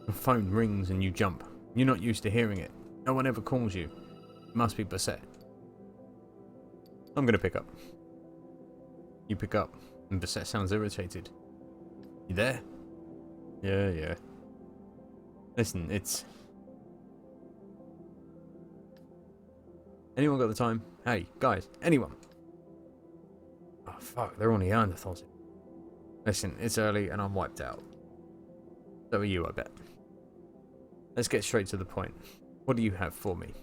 The phone rings and you jump. You're not used to hearing it. No one ever calls you. You must be beset. I'm gonna pick up. You pick up, and Beset sounds irritated. You there? Yeah. Listen, it's... Anyone got the time? Hey, guys, anyone? Oh, fuck, they're on the Neanderthals. Listen, it's early and I'm wiped out. So are you, I bet. Let's get straight to the point. What do you have for me?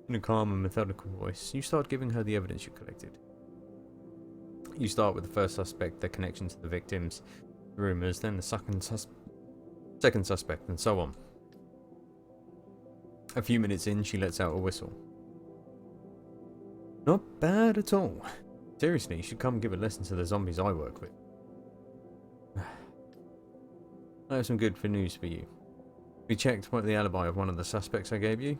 In a calm and methodical voice, you start giving her the evidence you collected. You start with the first suspect, their connection to the victims, the rumours, then the second suspect, and so on. A few minutes in, she lets out a whistle. Not bad at all. Seriously, you should come give a lesson to the zombies I work with. I have some good news for you. We checked the alibi of one of the suspects I gave you.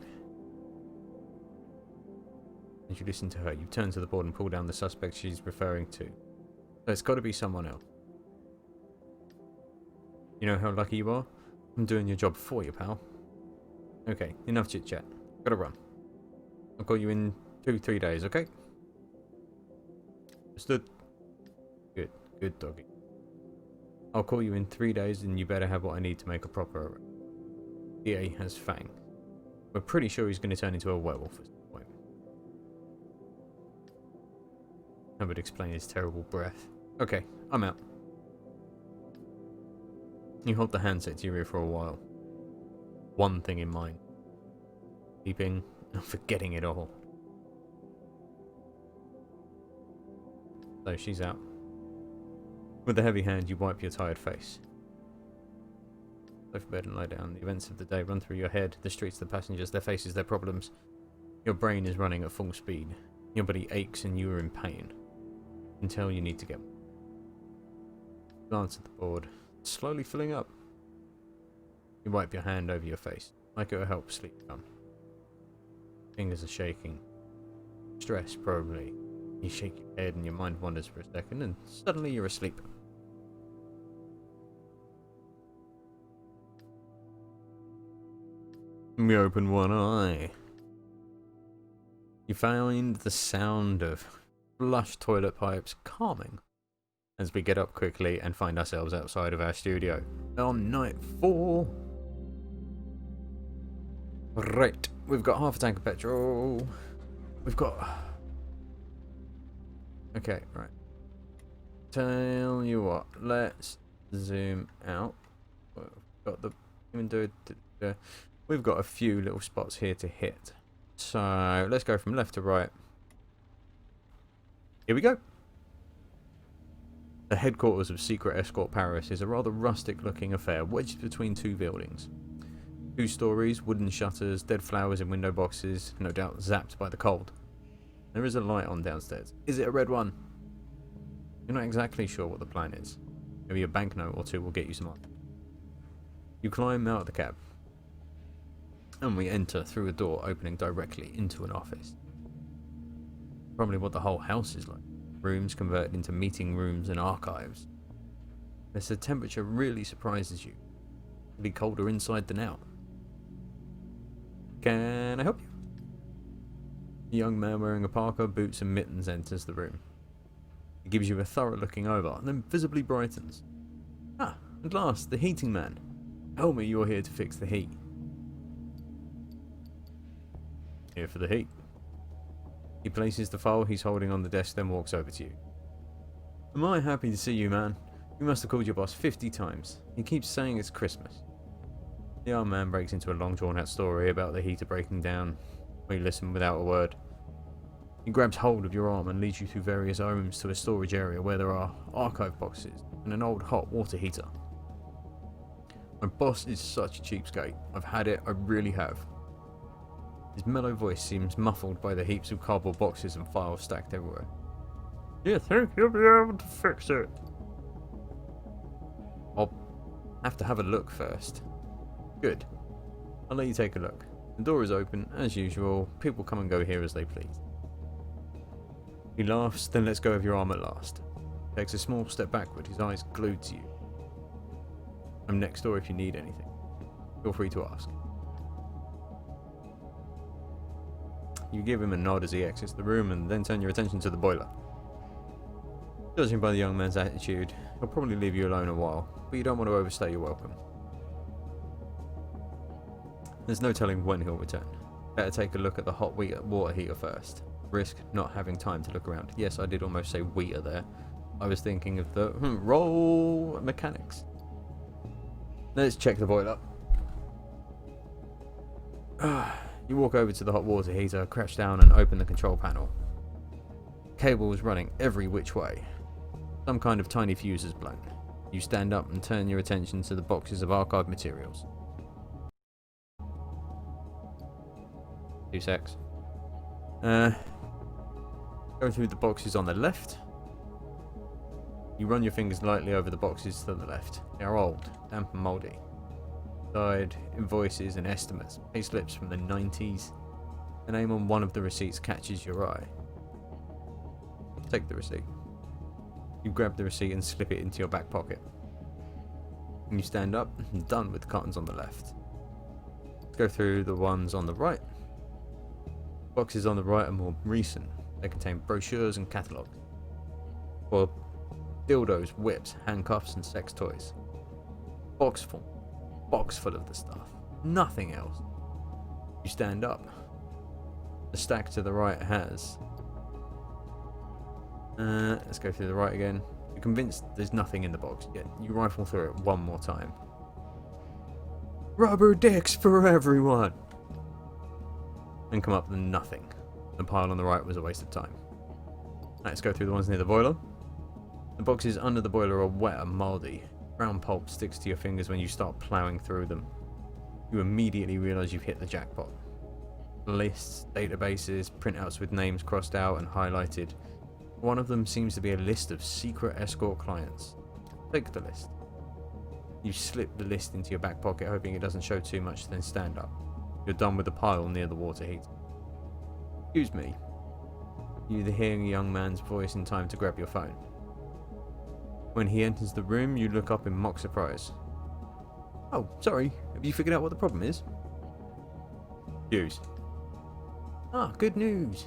As you listen to her, you turn to the board and pull down the suspect she's referring to. So it's got to be someone else. You know how lucky you are? I'm doing your job for you, pal. Okay, enough chit chat. Gotta run. I'll call you in 2-3 days, okay? Understood. Good doggy. I'll call you in 3 days and you better have what I need to make a proper arrest. DA has Fang. We're pretty sure he's going to turn into a werewolf at some point. That would explain his terrible breath. Okay, I'm out. You hold the handset to your ear for a while. One thing in mind. Sleeping and forgetting it all. So she's out. With a heavy hand, you wipe your tired face. Go for bed and lie down. The events of the day run through your head. The streets, the passengers, their faces, their problems. Your brain is running at full speed. Your body aches and you are in pain. Until you need to get... Glance at the board. It's slowly filling up. You wipe your hand over your face. Like it will help sleep come. Fingers are shaking. Stress, probably. You shake your head and your mind wanders for a second and suddenly you're asleep. We open one eye. You find the sound of flush toilet pipes calming as we get up quickly and find ourselves outside of our studio on night 4. Right, we've got half a tank of petrol. We've got... Okay, right. Tell you what, let's zoom out. We've got a few little spots here to hit. So let's go from left to right. Here we go. The headquarters of Secret Escort Paris is a rather rustic looking affair wedged between 2 buildings. 2 stories, wooden shutters, dead flowers in window boxes, no doubt zapped by the cold. There is a light on downstairs. Is it a red one? You're not exactly sure what the plan is. Maybe a banknote or 2 will get you some money. You climb out of the cab. And we enter through a door opening directly into an office. Probably what the whole house is like. Rooms converted into meeting rooms and archives. The temperature really surprises you. It'll be colder inside than out. Can I help you? A young man wearing a parka, boots and mittens enters the room. He gives you a thorough looking over and then visibly brightens. Ah, at last, the heating man. Tell me you're here to fix the heat. Here for the heat. He places the file he's holding on the desk, then walks over to you. Am I happy to see you, man? You must have called your boss 50 times. He keeps saying it's Christmas. The young man breaks into a long drawn out story about the heater breaking down. We listen without a word. He grabs hold of your arm and leads you through various rooms to a storage area where there are archive boxes and an old hot water heater. My boss is such a cheapskate. I've had it, I really have. His mellow voice seems muffled by the heaps of cardboard boxes and files stacked everywhere. You think you'll be able to fix it? I'll have to have a look first. Good. I'll let you take a look. The door is open, as usual. People come and go here as they please. He laughs, then lets go of your arm at last. Takes a small step backward, his eyes glued to you. I'm next door if you need anything. Feel free to ask. You give him a nod as he exits the room and then turn your attention to the boiler. Judging by the young man's attitude, he'll probably leave you alone a while, but you don't want to overstay your welcome. There's no telling when he'll return. Better take a look at the hot water heater first. Risk not having time to look around. Yes, I did almost say wheater there. I was thinking of the roll mechanics. Let's check the boiler. You walk over to the hot water heater, crouch down and open the control panel. Cable is running every which way. Some kind of tiny fuse is blown. You stand up and turn your attention to the boxes of archived materials. 2 secs. Go through the boxes on the left. You run your fingers lightly over the boxes to the left. They are old, damp and mouldy. Inside, invoices and estimates, payslips from the 90s. The name on one of the receipts catches your eye. Take the receipt. You grab the receipt and slip it into your back pocket. And you stand up and done with the cartons on the left. Let's go through the ones on the right. Boxes on the right are more recent. They contain brochures and catalogues. For dildos, whips, handcuffs and sex toys. Box full of the stuff. Nothing else. You stand up. The stack to the right has... let's go through the right again. You're convinced there's nothing in the box, yet you rifle through it one more time. Rubber dicks for everyone! And come up with nothing. The pile on the right was a waste of time. Let's go through the ones near the boiler. The boxes under the boiler are wet and mouldy. Brown pulp sticks to your fingers when you start ploughing through them. You immediately realise you've hit the jackpot. Lists, databases, printouts with names crossed out and highlighted. One of them seems to be a list of secret escort clients. Take the list. You slip the list into your back pocket, hoping it doesn't show too much, then stand up. You're done with the pile near the water heater. Excuse me. You hear a young man's voice in time to grab your phone. When he enters the room, you look up in mock surprise. Oh, sorry. Have you figured out what the problem is? News. Ah, good news.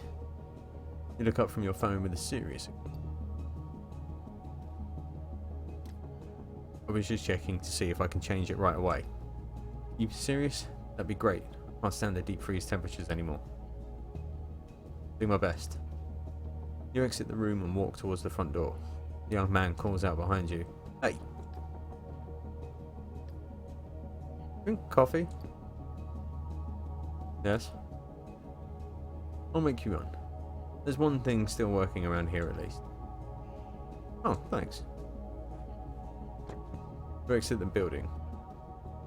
You look up from your phone with a serious... I was just checking to see if I can change it right away. You serious? That'd be great. I can't stand the deep freeze temperatures anymore. Do my best. You exit the room and walk towards the front door. The young man calls out behind you. Hey! Drink coffee? Yes? I'll make you one. There's one thing still working around here at least. Oh, thanks. You exit the building.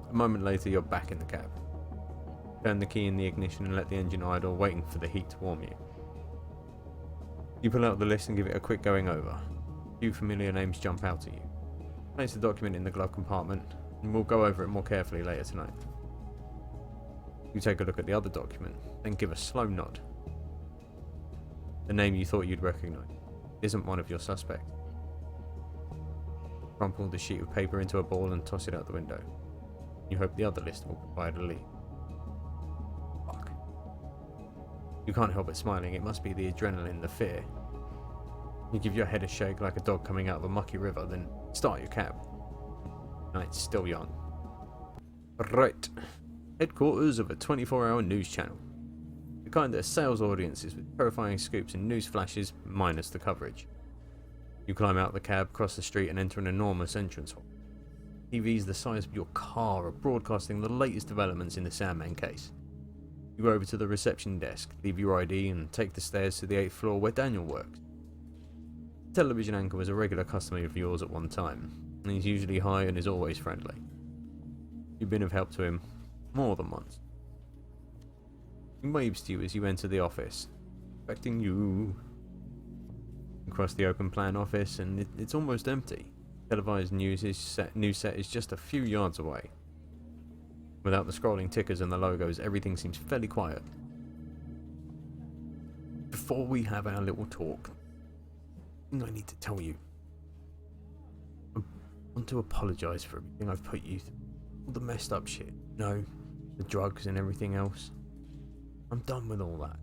A moment later you're back in the cab. Turn the key in the ignition and let the engine idle, waiting for the heat to warm you. You pull out the list and give it a quick going over. A few familiar names jump out at you. Place the document in the glove compartment, and we'll go over it more carefully later tonight. You take a look at the other document, then give a slow nod. The name you thought you'd recognise isn't one of your suspects. Crumple the sheet of paper into a ball and toss it out the window. You hope the other list will provide a lead. Fuck. You can't help but smiling. It must be the adrenaline, the fear. You give your head a shake like a dog coming out of a mucky river, then start your cab. Night's still young. Right. Headquarters of a 24-hour news channel. The kind that assails audiences with terrifying scoops and news flashes minus the coverage. You climb out the cab, cross the street and enter an enormous entrance hall. TVs the size of your car are broadcasting the latest developments in the Sandman case. You go over to the reception desk, leave your ID and take the stairs to the 8th floor where Daniel works. The television anchor was a regular customer of yours at one time, and he's usually high and is always friendly. You've been of help to him more than once. He waves to you as you enter the office, expecting you. You cross the open plan office and it's almost empty. Televised news set is just a few yards away. Without the scrolling tickers and the logos, everything seems fairly quiet. Before we have our little talk, I need to tell you. I want to apologise for everything I've put you through. All the messed up shit. You know, the drugs and everything else. I'm done with all that.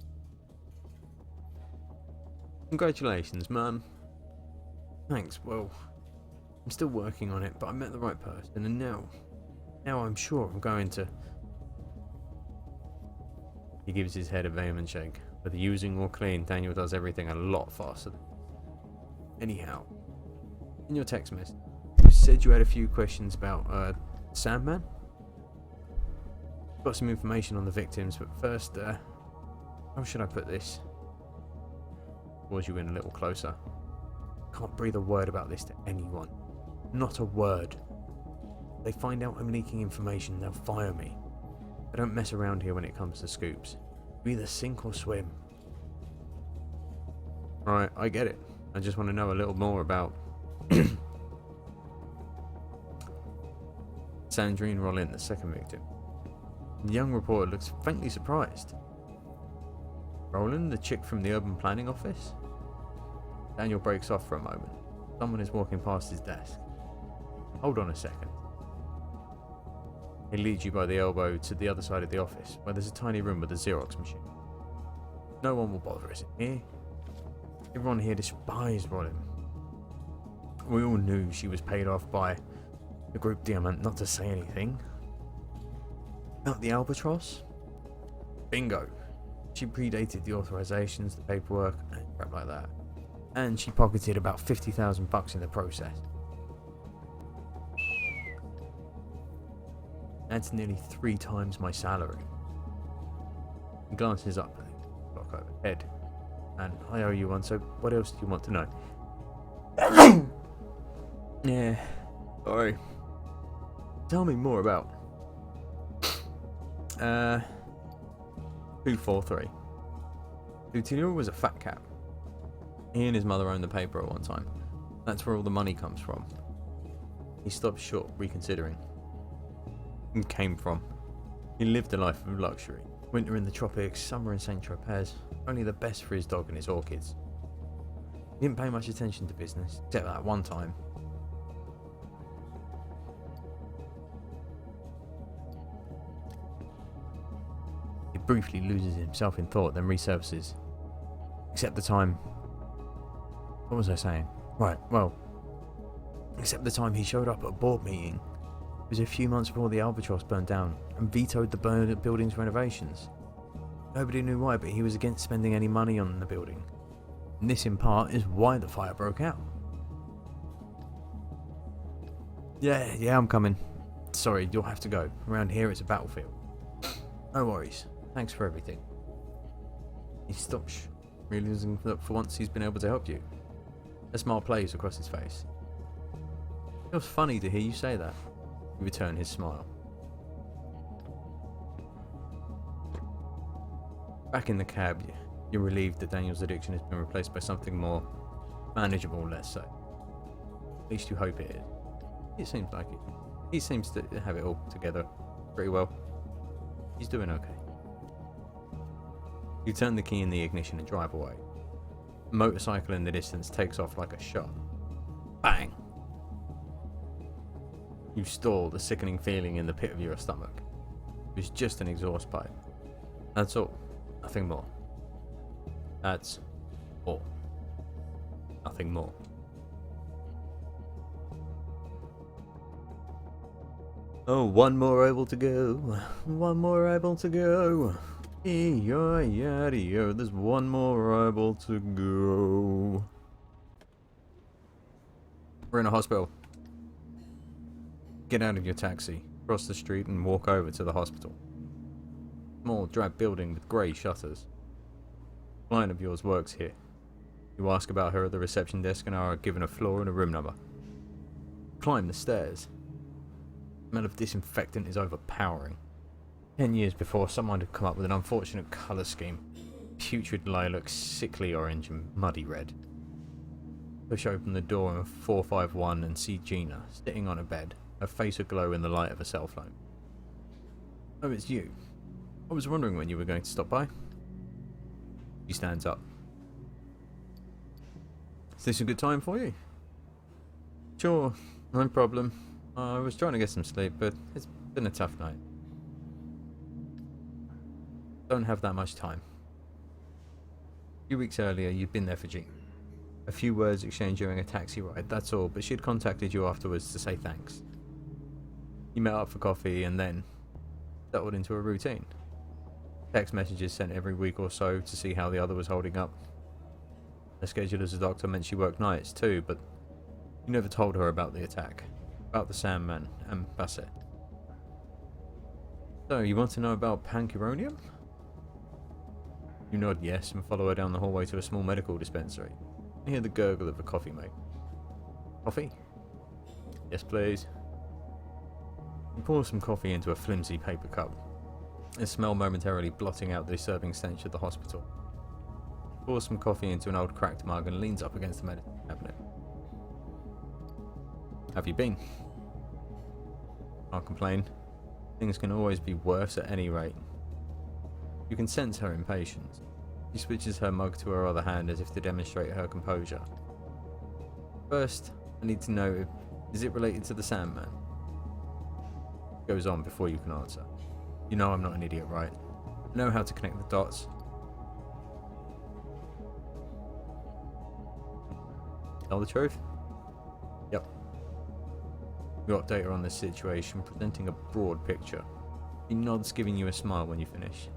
Congratulations, man. Thanks, well, I'm still working on it, but I met the right person, and now I'm sure I'm going to... He gives his head a vehement shake. Whether using or clean, Daniel does everything a lot faster. Anyhow, in your text message, you said you had a few questions about, Sandman? Got some information on the victims, but first, how should I put this? Draws you in a little closer. Can't breathe a word about this to anyone. Not a word. If they find out I'm leaking information, they'll fire me. I don't mess around here when it comes to scoops. You either sink or swim. Right, I get it. I just want to know a little more about Sandrine Rollin, the second victim. The young reporter looks faintly surprised. Roland, the chick from the urban planning office? Daniel breaks off for a moment. Someone is walking past his desk. Hold on a second. He leads you by the elbow to the other side of the office, where there's a tiny room with a Xerox machine. No one will bother us in here. Everyone here despised Rollin. We all knew she was paid off by the group Diamant not to say anything. About the Albatross? Bingo. She predated the authorizations, the paperwork, and crap like that. And she pocketed about 50,000 bucks in the process. That's nearly 3 times my salary. He glances up at the clock overhead. And I owe you one, so what else do you want to know? Yeah, sorry. Tell me more about 243. Lutinio was a fat cat. He and his mother owned the paper at one time. That's where all the money comes from. He stopped short, reconsidering. He came from. He lived a life of luxury. Winter in the tropics, summer in Saint Tropez. Only the best for his dog and his orchids. He didn't pay much attention to business, except that one time. He briefly loses himself in thought, then resurfaces. Except the time... What was I saying? Right, well... Except the time he showed up at a board meeting. It was a few months before the Albatross burned down, and vetoed the building's renovations. Nobody knew why, but he was against spending any money on the building. And this, in part, is why the fire broke out. Yeah, I'm coming. Sorry, you'll have to go. Around here it's a battlefield. No worries. Thanks for everything. He stops, realizing that for once he's been able to help you. A smile plays across his face. It feels funny to hear you say that. You return his smile. Back in the cab, you're relieved that Daniel's addiction has been replaced by something more manageable, let's say. At least you hope it is. It seems like it. He seems to have it all together pretty well. He's doing okay. You turn the key in the ignition and drive away. A motorcycle in the distance takes off like a shot. Bang! You stall, the sickening feeling in the pit of your stomach. It was just an exhaust pipe. That's all. Nothing more. That's all. Nothing more. Oh, one more able to go. One more able to go. E-I-Y-D-O. There's one more able to go. We're in a hospital. Get out of your taxi, cross the street and walk over to the hospital. Small, drab building with grey shutters. A client of yours works here. You ask about her at the reception desk and are given a floor and a room number. Climb the stairs. The smell of disinfectant is overpowering. 10 years before, someone had come up with an unfortunate colour scheme. Putrid lilac, sickly orange and muddy red. Push open the door of 451 and see Gina, sitting on a bed, her face aglow in the light of a cell phone. Oh, it's you. I was wondering when you were going to stop by. She stands up. Is this a good time for you? Sure. No problem. I was trying to get some sleep, but it's been a tough night. Don't have that much time. A few weeks earlier, you'd been there for Jean. A few words exchanged during a taxi ride, that's all, but she'd contacted you afterwards to say thanks. You met up for coffee and then settled into a routine. Text messages sent every week or so to see how the other was holding up. Her schedule as a doctor meant she worked nights too, but you never told her about the attack, about the Sandman and Bassett. So, you want to know about pancuronium? You nod yes and follow her down the hallway to a small medical dispensary. You hear the gurgle of a coffee mate. Coffee? Yes, please. You pour some coffee into a flimsy paper cup, the smell momentarily blotting out the disturbing stench of the hospital. Pours some coffee into an old cracked mug and leans up against the medicine cabinet. Have you been? Can't complain. Things can always be worse at any rate. You can sense her impatience. She switches her mug to her other hand as if to demonstrate her composure. First, I need to know, is it related to the Sandman? Goes on before you can answer. You know I'm not an idiot, right? I know how to connect the dots. Tell the truth? Yep. You update her on the situation, presenting a broad picture. He nods, giving you a smile when you finish.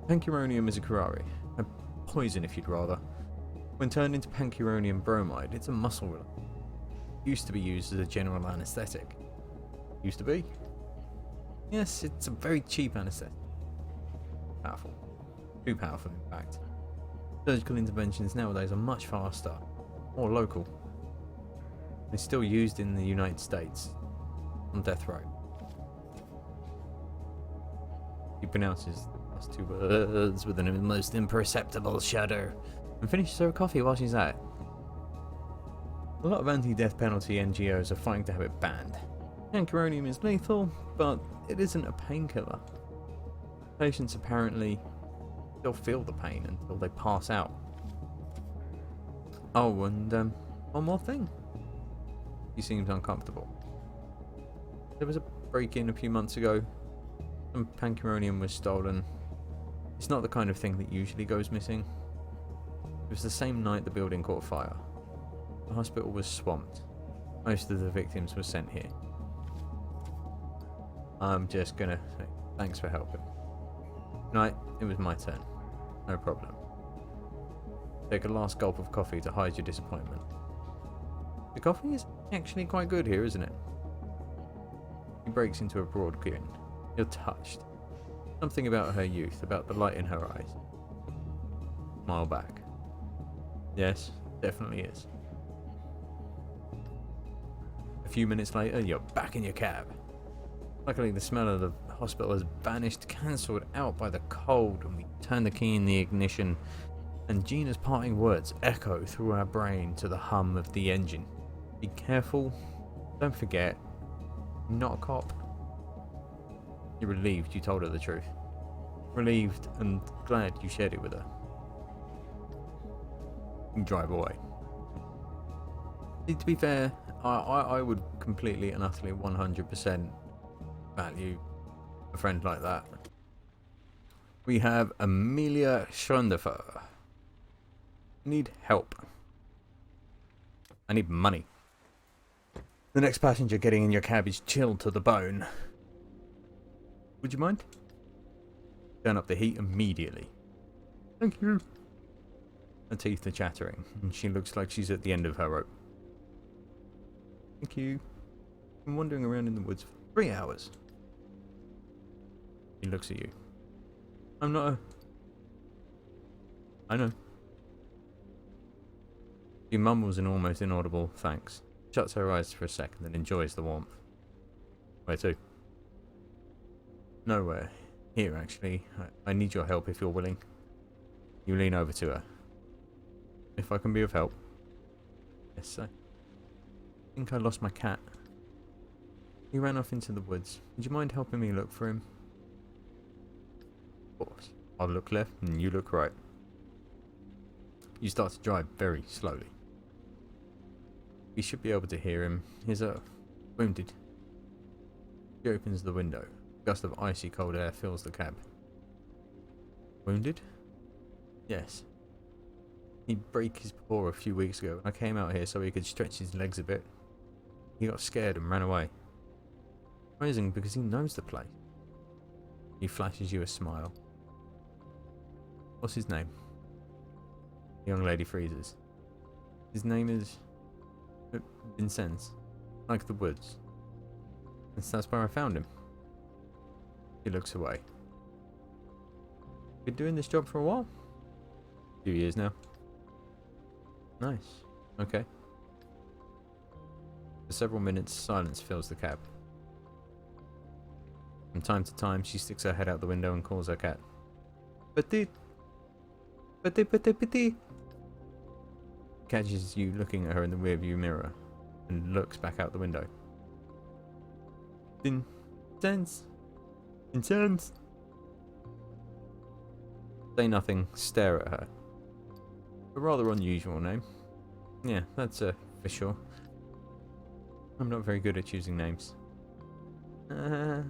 Pancuronium is a curare, a poison if you'd rather. When turned into pancuronium bromide, it's a muscle relaxant. Used to be used as a general anaesthetic. Used to be? Yes, it's a very cheap anaesthetic. Powerful. Too powerful, in fact. Surgical interventions nowadays are much faster, more local. It's still used in the United States, on death row. He pronounces the last two words with an almost imperceptible shudder, and finishes her coffee while she's at it. A lot of anti-death penalty NGOs are fighting to have it banned. Pancuronium is lethal, but it isn't a painkiller. Patients apparently still feel the pain until they pass out. Oh, and one more thing. He seems uncomfortable. There was a break-in a few months ago. Some pancuronium was stolen. It's not the kind of thing that usually goes missing. It was the same night the building caught fire. The hospital was swamped. Most of the victims were sent here. I'm just gonna say thanks for helping. Night, it was my turn. No problem. Take a last gulp of coffee to hide your disappointment. The coffee is actually quite good here, isn't it? He breaks into a broad grin. You're touched. Something about her youth, about the light in her eyes. Smile back. Yes, definitely is. A few minutes later, you're back in your cab. Luckily, the smell of the hospital has vanished, cancelled out by the cold, and we turn the key in the ignition, and Gina's parting words echo through our brain to the hum of the engine. Be careful. Don't forget. Not a cop. You're relieved you told her the truth. Relieved and glad you shared it with her. You drive away. To be fair, I would completely and utterly 100% value a friend like that. We have Amelia Schondefer. Need help. I need money. The next passenger getting in your cab is chilled to the bone. Would you mind? Turn up the heat immediately. Thank you. Her teeth are chattering, and she looks like she's at the end of her rope. Thank you. I'm wandering around in the woods for 3 hours. He looks at you. I'm not a... I know. She mumbles an almost inaudible thanks. Shuts her eyes for a second and enjoys the warmth. Where to? Nowhere. Here, actually. I need your help if you're willing. You lean over to her. If I can be of help. Yes, I think I lost my cat. He ran off into the woods. Would you mind helping me look for him? Of course. I'll look left and you look right. You start to drive very slowly. We should be able to hear him. He's wounded. He opens the window. A gust of icy cold air fills the cab. Wounded? Yes. He broke his paw a few weeks ago. I came out here so he could stretch his legs a bit. He got scared and ran away. Surprising because he knows the place. He flashes you a smile. What's his name? The young lady freezes. His name is Vincennes, like the woods. And so that's where I found him. He looks away. Been doing this job for a while? A few years now. Nice. Okay. For several minutes, silence fills the cab. From time to time, she sticks her head out the window and calls her cat. Petit! Petit, petit, petit! Catches you looking at her in the rearview mirror and looks back out the window. Intense! Intense! Say nothing, stare at her. A rather unusual name. Yeah, that's for sure. I'm not very good at choosing names. For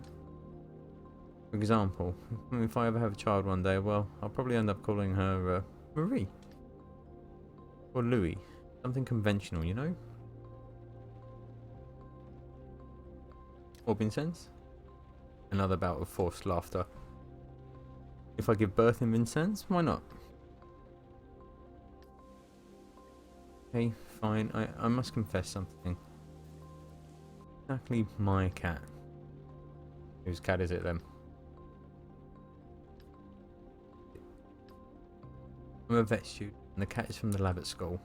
example, if I ever have a child one day, well, I'll probably end up calling her Marie. Or Louis. Something conventional, you know? Or Vincennes? Another bout of forced laughter. If I give birth in Vincennes, why not? Okay, fine. I must confess something. Exactly my cat. Whose cat is it then? I'm a vet student and the cat is from the lab at school.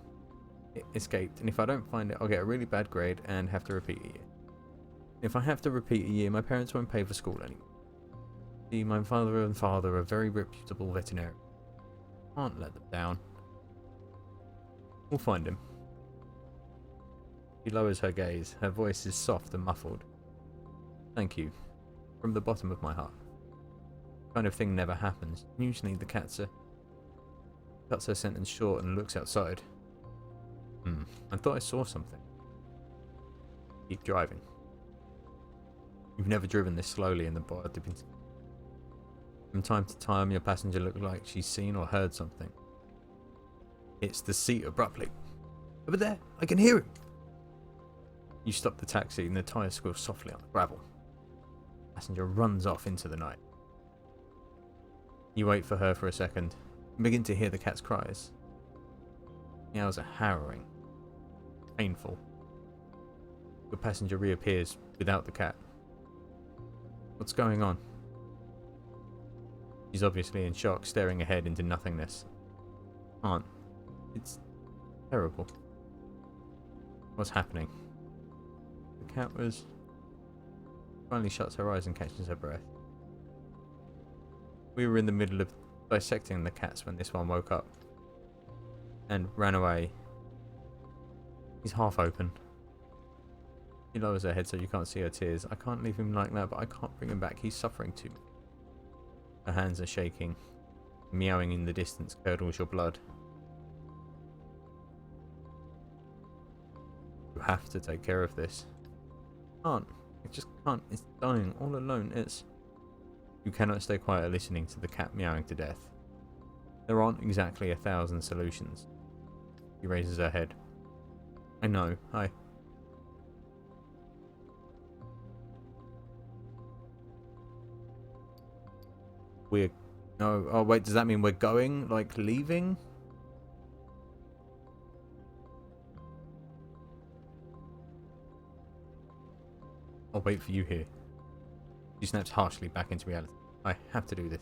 It escaped, and if I don't find it, I'll get a really bad grade and have to repeat a year. If I have to repeat a year, my parents won't pay for school anymore. See, my father and father are very reputable veterinarians. Can't let them down. We'll find him. She lowers her gaze. Her voice is soft and muffled. Thank you. From the bottom of my heart. Kind of thing never happens. Usually the cuts her sentence short and looks outside. I thought I saw something. Keep driving. You've never driven this slowly in the bar. From time to time, your passenger looks like she's seen or heard something. Hits the seat abruptly. Over there! I can hear him! You stop the taxi and the tyres squish softly on the gravel. The passenger runs off into the night. You wait for her for a second and begin to hear the cat's cries. The hours are harrowing. Painful. Your passenger reappears without the cat. What's going on? She's obviously in shock, staring ahead into nothingness. Aaaand. It's terrible. What's happening? The cat finally shuts her eyes and catches her breath. We were in the middle of dissecting the cats when this one woke up and ran away. He's half open. She lowers her head so you can't see her tears. I can't leave him like that, but I can't bring him back. He's suffering too much. Her hands are shaking. Meowing in the distance curdles your blood. You have to take care of this. Can't. I just can't. It's dying all alone. You cannot stay quiet listening to the cat meowing to death. There aren't exactly 1,000 solutions. She raises her head. I know. No. Oh wait, does that mean we're going? Like leaving? I'll wait for you here. She snaps harshly back into reality. I have to do this.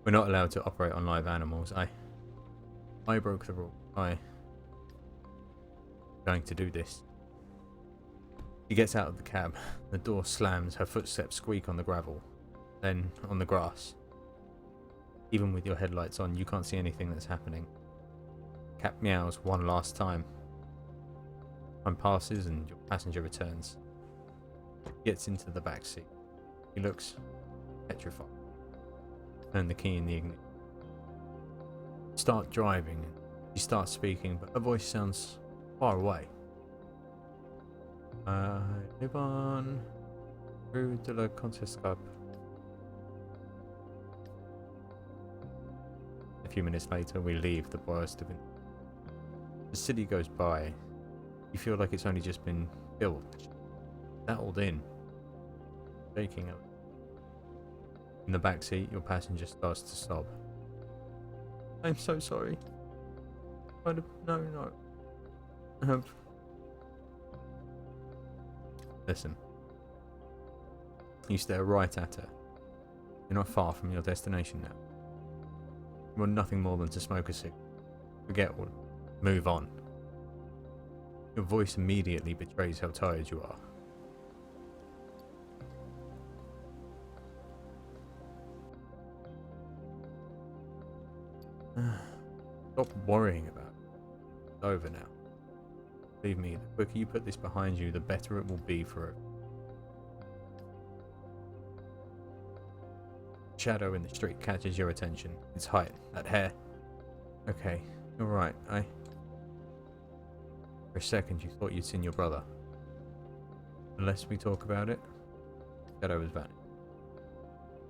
We're not allowed to operate on live animals. I broke the rule. I'm going to do this. She gets out of the cab. The door slams. Her footsteps squeak on the gravel. Then on the grass. Even with your headlights on, you can't see anything that's happening. Cat meows one last time. Time passes and your passenger returns. He gets into the back seat. He looks petrified. Turn the key in the ignition. Start driving. She starts speaking, but her voice sounds far away. Live on Rue de la Contescape. A few minutes later, we leave the burst of it. The city goes by. You feel like it's only just been built, settled in, shaking up. In the back seat, your passenger starts to sob. I'm so sorry. No. Listen. You stare right at her. You're not far from your destination now. You want nothing more than to smoke a cigarette. Forget all. Move on. Your voice immediately betrays how tired you are. Stop worrying about it. It's over now. Believe me, the quicker you put this behind you, the better it will be for everyone. Shadow in the street catches your attention. Its height, that hair. Okay, you're right. For a second, you thought you'd seen your brother. Unless we talk about it, Shadow has vanished.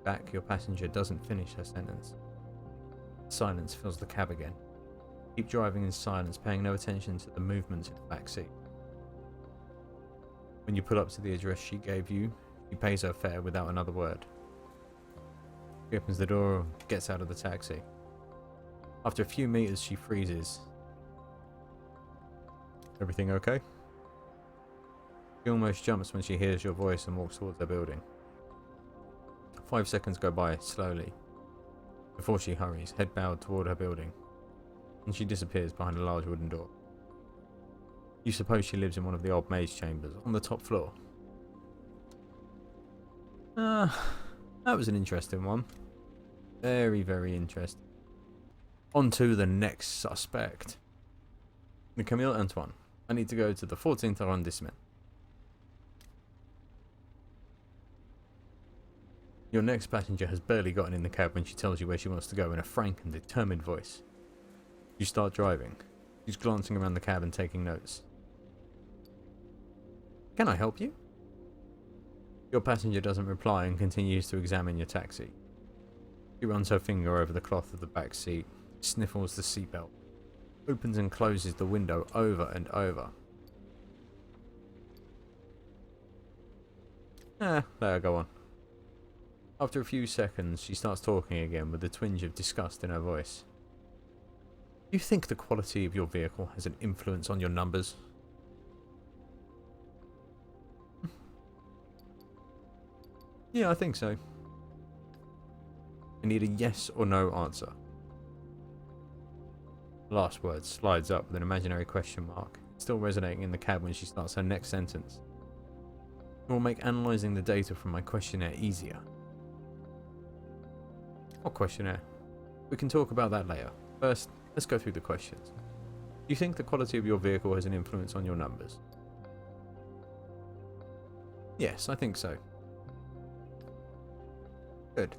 Back, your passenger doesn't finish her sentence. Silence fills the cab again. Keep driving in silence, paying no attention to the movements in the back seat. When you pull up to the address she gave you, she pays her fare without another word. She opens the door and gets out of the taxi. After a few meters, she freezes. Everything okay? She almost jumps when she hears your voice and walks towards the building. 5 seconds go by, slowly, before she hurries, head bowed toward her building, and she disappears behind a large wooden door. You suppose she lives in one of the old maze chambers on the top floor. That was an interesting one. Very, very interesting. On to the next suspect. Camille Antoine. I need to go to the 14th arrondissement. Your next passenger has barely gotten in the cab when she tells you where she wants to go in a frank and determined voice. You start driving. She's glancing around the cab and taking notes. Can I help you? Your passenger doesn't reply and continues to examine your taxi. She runs her finger over the cloth of the back seat, sniffles the seatbelt, opens and closes the window over and over. Let her go on. After a few seconds, she starts talking again with a twinge of disgust in her voice. Do you think the quality of your vehicle has an influence on your numbers? Yeah, I think so. I need a yes or no answer. The last word slides up with an imaginary question mark, still resonating in the cab when she starts her next sentence. It will make analysing the data from my questionnaire easier. What questionnaire? We can talk about that later. First, let's go through the questions. Do you think the quality of your vehicle has an influence on your numbers? Yes, I think so. Good.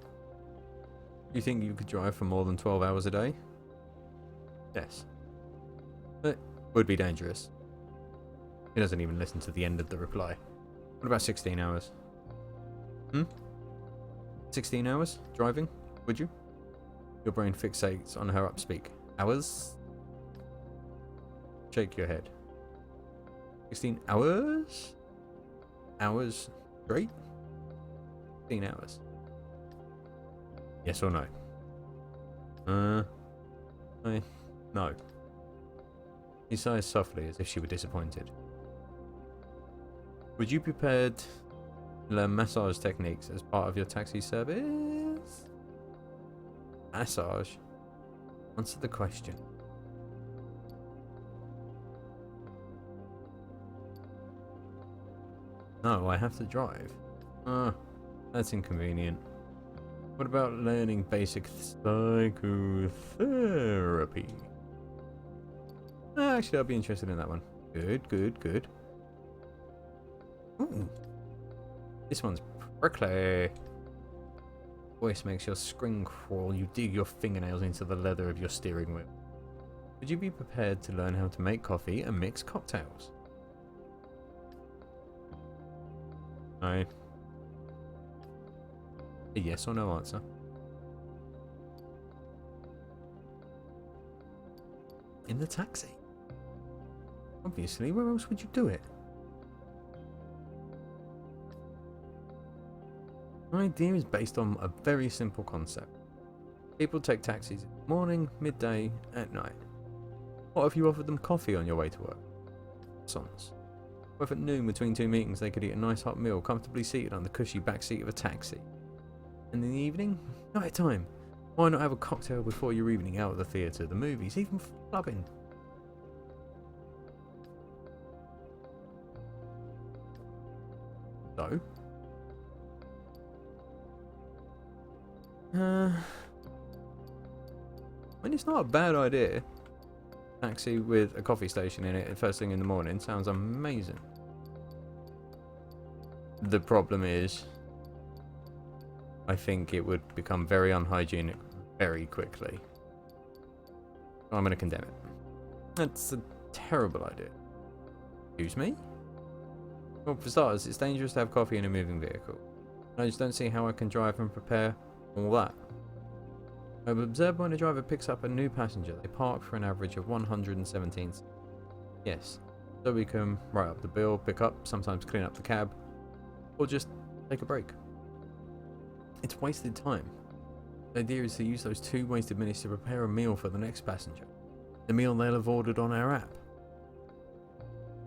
Do you think you could drive for more than 12 hours a day? Yes. It would be dangerous. He doesn't even listen to the end of the reply. What about 16 hours? 16 hours? Driving? Would you? Your brain fixates on her upspeak. Hours? Shake your head. 16 hours? Hours straight? 16 hours. Yes or no? No. He sighs softly as if she were disappointed. Would you be prepared to learn massage techniques as part of your taxi service? Massage? Answer the question. No, I have to drive. That's inconvenient. What about learning basic psychotherapy? Actually, I'll be interested in that one. Good. Ooh. This one's prickly. Voice makes your skin crawl. You dig your fingernails into the leather of your steering wheel. Would you be prepared to learn how to make coffee and mix cocktails? A yes or no answer. In the taxi. Obviously, where else would you do it? My idea is based on a very simple concept. People take taxis in the morning, midday, at night. What if you offered them coffee on your way to work? Sons. What if at noon between two meetings they could eat a nice hot meal comfortably seated on the cushy back seat of a taxi? And in the evening? Night time. Why not have a cocktail before your evening out at the theatre, the movies, even clubbing? So? When it's not a bad idea. Taxi with a coffee station in it first thing in the morning sounds amazing. The problem is, I think it would become very unhygienic very quickly. I'm going to condemn it. That's a terrible idea. Excuse me? Well, for starters, it's dangerous to have coffee in a moving vehicle. I just don't see how I can drive and prepare all that. I've observed when a driver picks up a new passenger, they park for an average of 117 seconds. Yes, so we can write up the bill, pick up, sometimes clean up the cab, or just take a break. It's wasted time. The idea is to use those 2 wasted minutes to prepare a meal for the next passenger. The meal they'll have ordered on our app.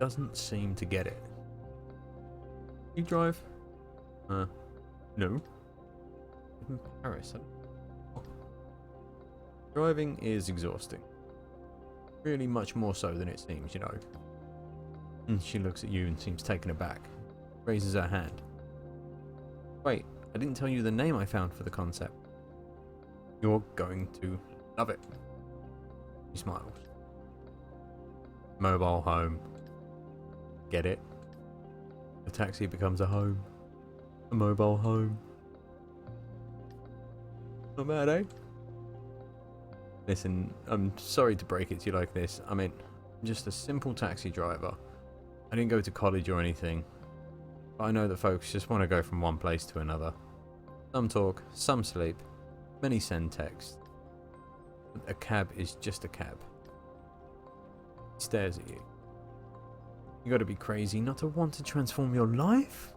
Doesn't seem to get it. You drive? No. In Paris. Driving is exhausting. Really much more so than it seems, you know. And she looks at you and seems taken aback. Raises her hand. Wait, I didn't tell you the name I found for the concept. You're going to love it. He smiles. Mobile home. Get it? The taxi becomes a home. A mobile home. Not bad, eh? Listen, I'm sorry to break it to you like this. I mean, I'm just a simple taxi driver. I didn't go to college or anything. But I know that folks just want to go from one place to another. Some talk, some sleep, many send text. But a cab is just a cab. He stares at you. You gotta be crazy not to want to transform your life?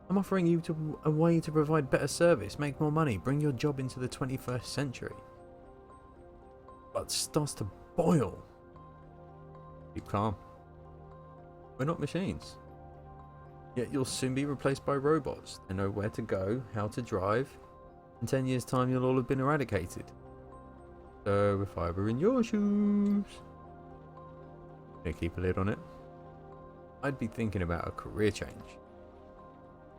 I'm offering you a way to provide better service, make more money, bring your job into the 21st century. But starts to boil. Keep calm. We're not machines. Yet you'll soon be replaced by robots. They know where to go, how to drive. In 10 years' time, you'll all have been eradicated. So if I were in your shoes, gonna keep a lid on it, I'd be thinking about a career change.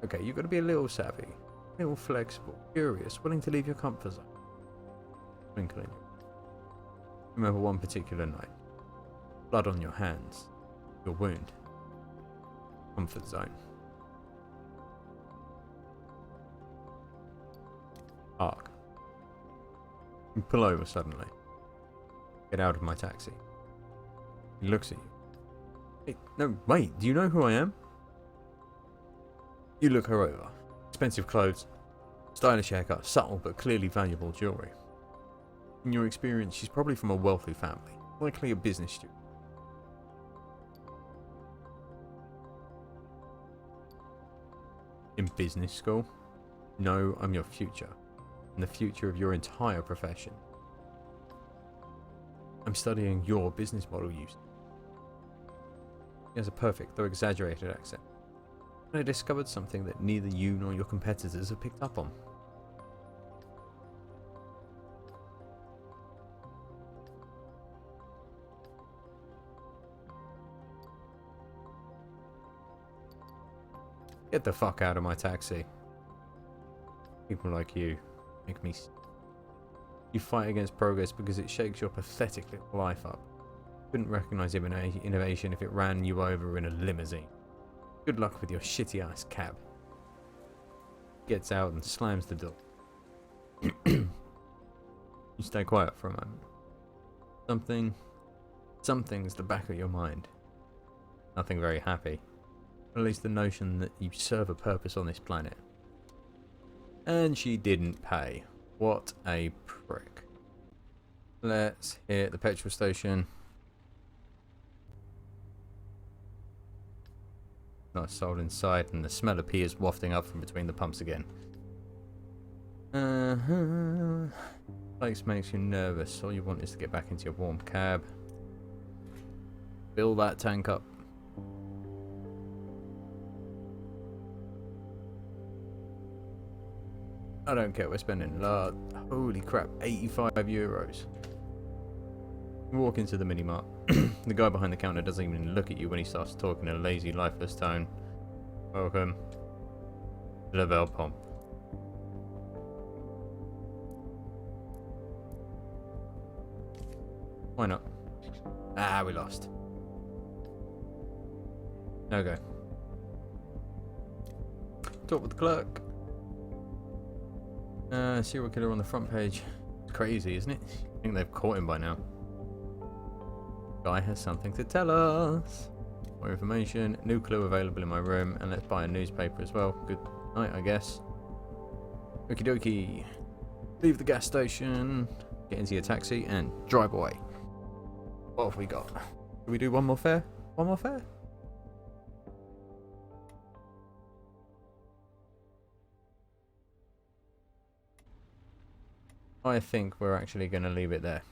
Okay, you've got to be a little savvy, a little flexible, curious, willing to leave your comfort zone. Twinkling. Remember one particular night. Blood on your hands. Your wound. Comfort zone. Park. You pull over suddenly. Get out of my taxi. He looks at you. Hey, no, wait, do you know who I am? You look her over. Expensive clothes. Stylish haircut. Subtle but clearly valuable jewellery. In your experience, she's probably from a wealthy family, likely a business student. In business school? No, I'm your future, and the future of your entire profession. I'm studying your business model use. He has a perfect, though exaggerated accent. And I discovered something that neither you nor your competitors have picked up on. Get the fuck out of my taxi. People like you make me... You fight against progress because it shakes your pathetic little life up. Couldn't recognize innovation if it ran you over in a limousine. Good luck with your shitty ass cab. Gets out and slams the door. You stay quiet for a moment. Something's the back of your mind. Nothing very happy. At least the notion that you serve a purpose on this planet. And she didn't pay. What a prick. Let's hit the petrol station. Nice soul inside, and the smell of pee is wafting up from between the pumps again. Place makes you nervous. All you want is to get back into your warm cab. Fill that tank up. I don't care, we're spending holy crap, 85 euros. Walk into the mini mart. The guy behind the counter doesn't even look at you when he starts talking in a lazy, lifeless tone. Welcome to the Bell Pump. Why not? Ah, we lost. No go. Talk with the clerk. Serial killer on the front page. It's crazy, isn't it? I think they've caught him by now. Guy has something to tell us. More information. New clue available in my room. And let's buy a newspaper as well. Good night, I guess. Okie dokie. Leave the gas station. Get into your taxi and drive away. What have we got? Do we do one more fare? One more fare? I think we're actually going to leave it there.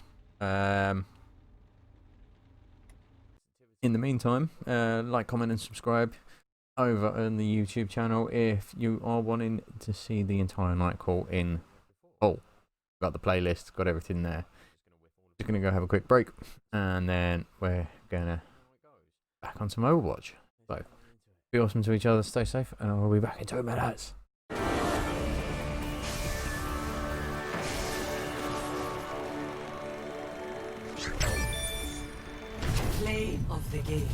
In the meantime, like, comment and subscribe over on the YouTube channel if you are wanting to see the entire night call in full. Got the playlist, got everything there. Just going to go have a quick break, and then we're going to back on some Overwatch. So, be awesome to each other, stay safe, and we'll be back in 2 minutes. Play of the game.